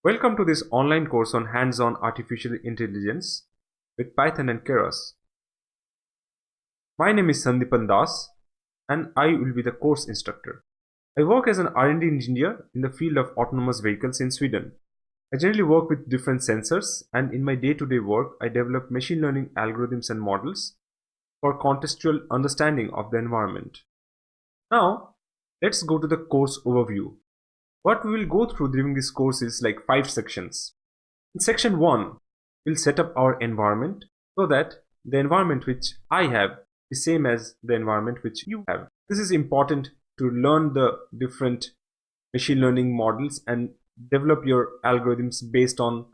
Welcome to this online course on hands-on artificial intelligence with Python and Keras. My name is Sandipan Das and I will be the course instructor. I work as an R&D engineer in the field of autonomous vehicles in Sweden. I generally work with different sensors, and in my day-to-day work I develop machine learning algorithms and models for contextual understanding of the environment. Now let's go to the course overview. What we will go through during this course is like 5 sections. In section 1, we'll set up our environment so that the environment which I have is same as the environment which you have. This is important to learn the different machine learning models and develop your algorithms based on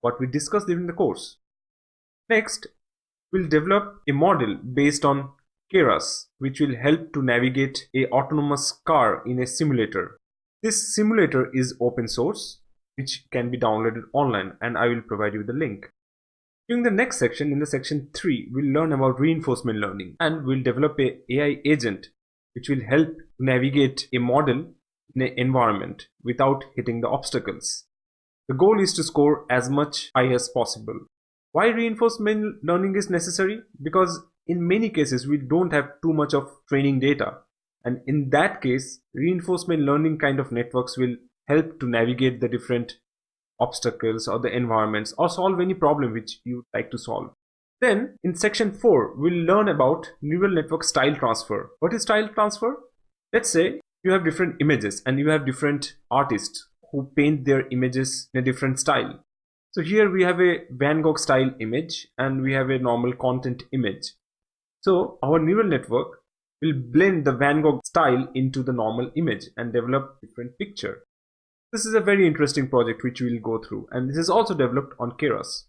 what we discussed during the course. Next, we'll develop a model based on Keras, which will help to navigate an autonomous car in a simulator. This simulator is open source, which can be downloaded online, and I will provide you the link. During the next section, in the section 3, we'll learn about reinforcement learning, and we'll develop an AI agent which will help navigate a model in an environment without hitting the obstacles. The goal is to score as much high as possible. Why reinforcement learning is necessary? Because in many cases we don't have too much of training data. And in that case, reinforcement learning kind of networks will help to navigate the different obstacles or the environments or solve any problem which you like to solve. Then in section 4, we'll learn about neural network style transfer. What is style transfer? Let's say you have different images and you have different artists who paint their images in a different style. So here we have a Van Gogh style image and we have a normal content image. So our neural network will blend the Van Gogh style into the normal image and develop a different picture. This is a very interesting project which we will go through, and this is also developed on Keras.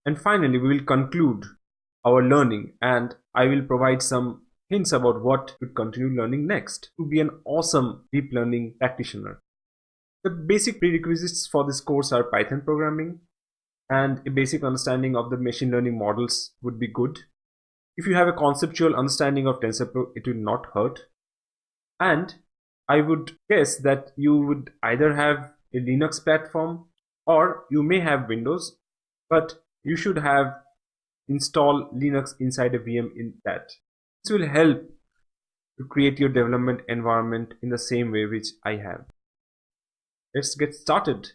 And finally, we will conclude our learning, and I will provide some hints about what to continue learning next to be an awesome deep learning practitioner. The basic prerequisites for this course are Python programming, and a basic understanding of the machine learning models would be good. If you have a conceptual understanding of TensorFlow, it will not hurt. And I would guess that you would either have a Linux platform or you may have Windows, but you should have installed Linux inside a VM in that. This will help to create your development environment in the same way which I have. Let's get started.